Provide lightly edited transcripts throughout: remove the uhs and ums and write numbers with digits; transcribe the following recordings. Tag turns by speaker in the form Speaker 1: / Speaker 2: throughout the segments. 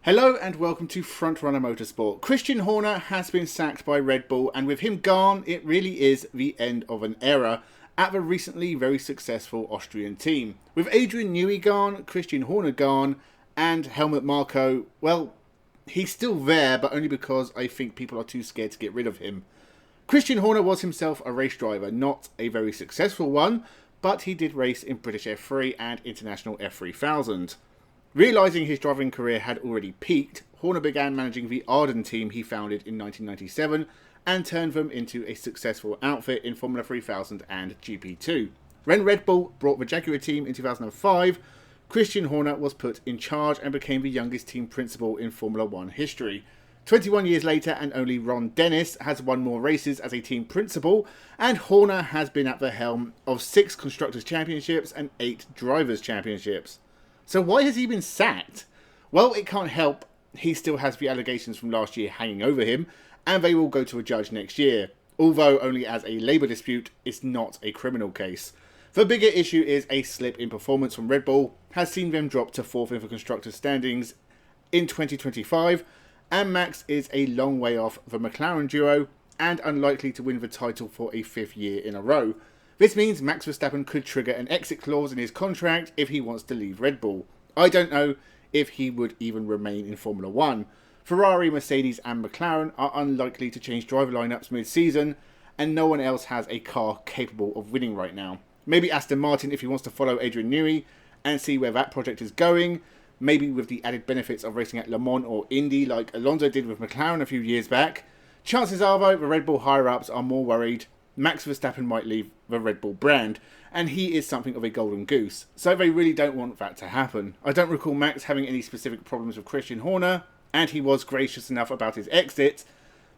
Speaker 1: Hello and welcome to Frontrunner Motorsport. Christian Horner has been sacked by Red Bull, and with him gone, it really is the end of an era at the recently very successful Austrian team. With Adrian Newey gone, Christian Horner gone, and Helmut Marko, well, he's still there, but only because I think people are too scared to get rid of him. Christian Horner was himself a race driver, not a very successful one, but he did race in British F3 and International F3000. Realising his driving career had already peaked, Horner began managing the Arden team he founded in 1997 and turned them into a successful outfit in Formula 3000 and GP2. When Red Bull brought the Jaguar team in 2005, Christian Horner was put in charge and became the youngest team principal in Formula 1 history. 21 years later, and only Ron Dennis has won more races as a team principal, and Horner has been at the helm of 6 Constructors' Championships and 8 Drivers' Championships. So why has he been sacked? Well, it can't help. He still has the allegations from last year hanging over him, and they will go to a judge next year. Although only as a labour dispute, it's not a criminal case. The bigger issue is a slip in performance from Red Bull has seen them drop to 4th in the Constructors' standings in 2025, and Max is a long way off the McLaren duo and unlikely to win the title for a 5th year in a row. This means Max Verstappen could trigger an exit clause in his contract if he wants to leave Red Bull. I don't know if he would even remain in Formula 1. Ferrari, Mercedes and McLaren are unlikely to change driver lineups mid-season, and no one else has a car capable of winning right now. Maybe Aston Martin if he wants to follow Adrian Newey and see where that project is going, maybe with the added benefits of racing at Le Mans or Indy like Alonso did with McLaren a few years back. Chances are though, the Red Bull higher-ups are more worried Max Verstappen might leave the Red Bull brand, and he is something of a golden goose, so they really don't want that to happen. I don't recall Max having any specific problems with Christian Horner, and he was gracious enough about his exit,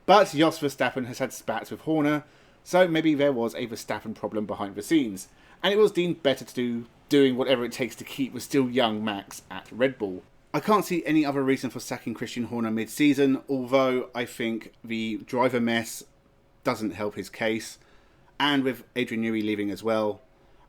Speaker 1: but Jos Verstappen has had spats with Horner, so maybe there was a Verstappen problem behind the scenes, and it was deemed better to do doing whatever it takes to keep the still young Max at Red Bull. I can't see any other reason for sacking Christian Horner mid-season, although I think the driver mess doesn't help his case. And with Adrian Newey leaving as well,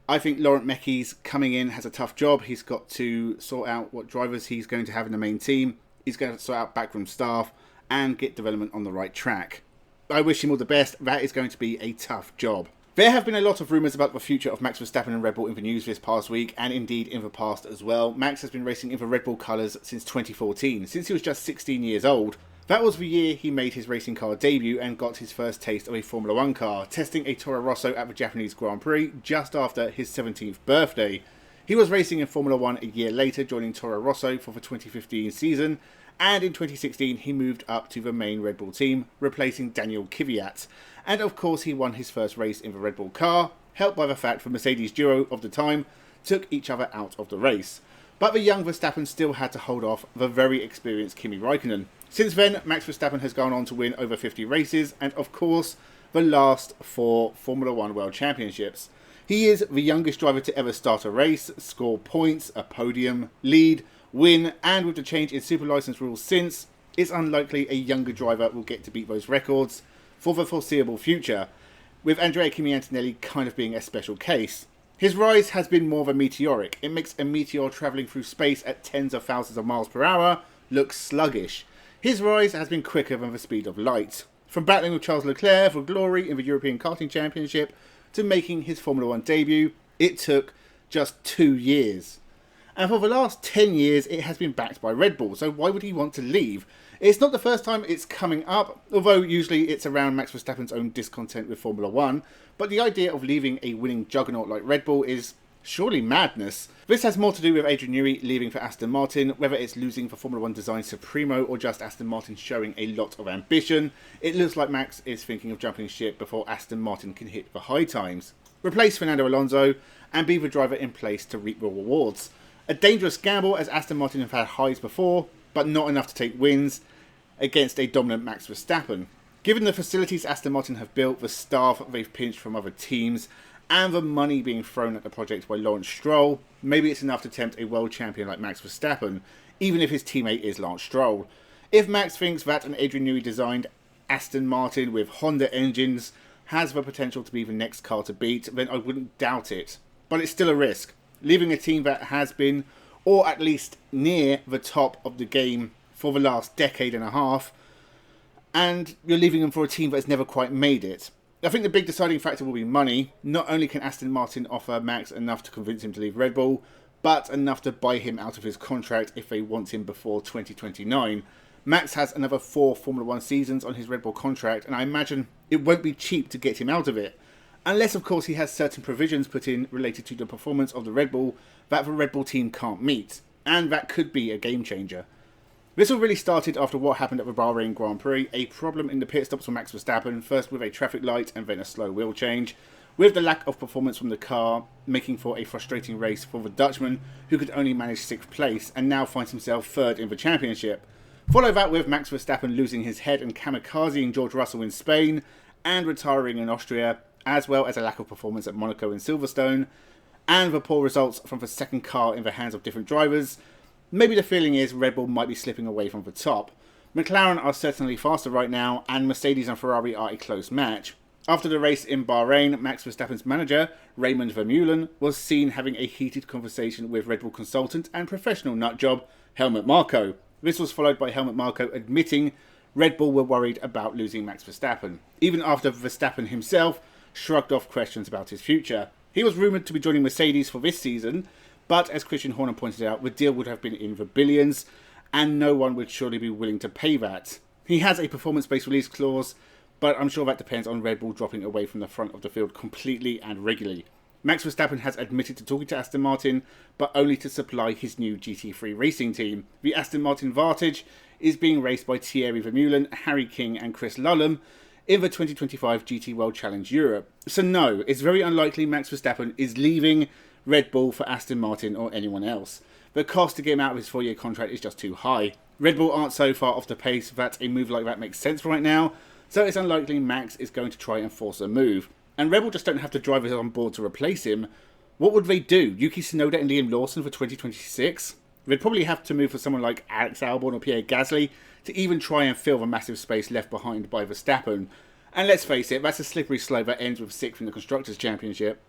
Speaker 1: I think Laurent Mekies coming in has a tough job. He's got to sort out what drivers he's going to have in the main team. He's going to sort out backroom staff and get development on the right track. I wish him all the best. That is going to be a tough job. There have been a lot of rumours about the future of Max Verstappen and Red Bull in the news this past week, and indeed in the past as well. Max has been racing in the Red Bull colours since 2014, since he was just 16 years old. That was the year he made his racing car debut and got his first taste of a Formula 1 car, testing a Toro Rosso at the Japanese Grand Prix just after his 17th birthday. He was racing in Formula 1 a year later, joining Toro Rosso for the 2015 season, and in 2016 he moved up to the main Red Bull team, replacing Daniel Kvyat. And of course he won his first race in the Red Bull car, helped by the fact the Mercedes duo of the time took each other out of the race. But the young Verstappen still had to hold off the very experienced Kimi Räikkönen. Since then, Max Verstappen has gone on to win over 50 races and, of course, the last 4 Formula 1 World Championships. He is the youngest driver to ever start a race, score points, a podium, lead, win, and with the change in super license rules since, it's unlikely a younger driver will get to beat those records for the foreseeable future, with Andrea Kimi Antonelli kind of being a special case. His rise has been more than meteoric. It makes a meteor travelling through space at tens of thousands of miles per hour look sluggish. His rise has been quicker than the speed of light. From battling with Charles Leclerc for glory in the European Karting Championship to making his Formula 1 debut, it took just 2 years. And for the last 10 years, it has been backed by Red Bull, so why would he want to leave? It's not the first time it's coming up, although usually it's around Max Verstappen's own discontent with Formula 1, but the idea of leaving a winning juggernaut like Red Bull is surely madness. This has more to do with Adrian Newey leaving for Aston Martin, whether it's losing for Formula 1 design Supremo or just Aston Martin showing a lot of ambition. It looks like Max is thinking of jumping ship before Aston Martin can hit the high times. Replace Fernando Alonso and be the driver in place to reap the rewards. A dangerous gamble, as Aston Martin have had highs before, but not enough to take wins against a dominant Max Verstappen. Given the facilities Aston Martin have built, the staff they've pinched from other teams, and the money being thrown at the project by Lawrence Stroll, maybe it's enough to tempt a world champion like Max Verstappen, even if his teammate is Lance Stroll. If Max thinks that an Adrian Newey designed Aston Martin with Honda engines has the potential to be the next car to beat, then I wouldn't doubt it. But it's still a risk. Leaving a team that has been, or at least near the top of the game for the last decade and a half, and you're leaving him for a team that has never quite made it. I think the big deciding factor will be money. Not only can Aston Martin offer Max enough to convince him to leave Red Bull, but enough to buy him out of his contract if they want him before 2029. Max has another 4 Formula 1 seasons on his Red Bull contract, and I imagine it won't be cheap to get him out of it. Unless, of course, he has certain provisions put in related to the performance of the Red Bull that the Red Bull team can't meet. And that could be a game changer. This all really started after what happened at the Bahrain Grand Prix, a problem in the pit stops for Max Verstappen, first with a traffic light and then a slow wheel change, with the lack of performance from the car making for a frustrating race for the Dutchman, who could only manage 6th place and now finds himself 3rd in the championship. Follow that with Max Verstappen losing his head and kamikazing George Russell in Spain and retiring in Austria, as well as a lack of performance at Monaco and Silverstone, and the poor results from the second car in the hands of different drivers. Maybe the feeling is Red Bull might be slipping away from the top. McLaren are certainly faster right now, and Mercedes and Ferrari are a close match. After the race in Bahrain, Max Verstappen's manager, Raymond Vermeulen, was seen having a heated conversation with Red Bull consultant and professional nutjob, Helmut Marko. This was followed by Helmut Marko admitting Red Bull were worried about losing Max Verstappen, even after Verstappen himself shrugged off questions about his future. He was rumoured to be joining Mercedes for this season, but as Christian Horner pointed out, the deal would have been in the billions, and no one would surely be willing to pay that. He has a performance-based release clause, but I'm sure that depends on Red Bull dropping away from the front of the field completely and regularly. Max Verstappen has admitted to talking to Aston Martin, but only to supply his new GT3 racing team. The Aston Martin Vantage is being raced by Thierry Vermeulen, Harry King and Chris Lullum in the 2025 GT World Challenge Europe. So no, it's very unlikely Max Verstappen is leaving Red Bull for Aston Martin or anyone else. The cost to get him out of his 4-year contract is just too high. Red Bull aren't so far off the pace that a move like that makes sense right now, so it's unlikely Max is going to try and force a move. And Red Bull just don't have the drivers on board to replace him. What would they do? Yuki Tsunoda and Liam Lawson for 2026? They'd probably have to move for someone like Alex Albon or Pierre Gasly to even try and fill the massive space left behind by Verstappen. And let's face it, that's a slippery slope that ends with 6th in the Constructors' Championship.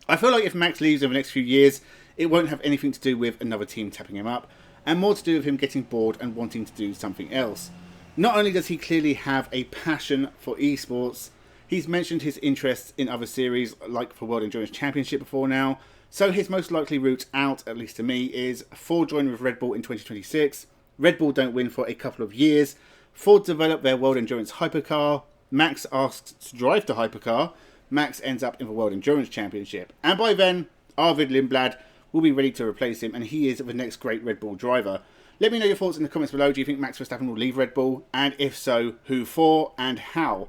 Speaker 1: I feel like if Max leaves in the next few years, it won't have anything to do with another team tapping him up, and more to do with him getting bored and wanting to do something else. Not only does he clearly have a passion for esports, he's mentioned his interests in other series like the World Endurance Championship before now, so his most likely route out, at least to me, is Ford join with Red Bull in 2026, Red Bull don't win for a couple of years, Ford develop their World Endurance hypercar, Max asks to drive the hypercar, Max ends up in the World Endurance Championship, and by then, Arvid Lindblad will be ready to replace him, and he is the next great Red Bull driver. Let me know your thoughts in the comments below. Do you think Max Verstappen will leave Red Bull? And if so, who for and how?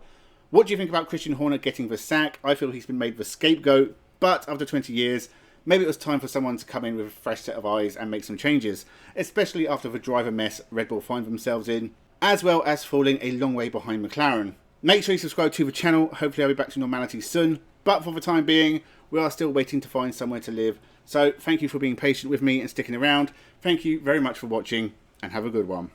Speaker 1: What do you think about Christian Horner getting the sack? I feel he's been made the scapegoat, but after 20 years, maybe it was time for someone to come in with a fresh set of eyes and make some changes, especially after the driver mess Red Bull find themselves in, as well as falling a long way behind McLaren. Make sure you subscribe to the channel. Hopefully I'll be back to normality soon, but for the time being, we are still waiting to find somewhere to live. So thank you for being patient with me and sticking around. Thank you very much for watching, and have a good one.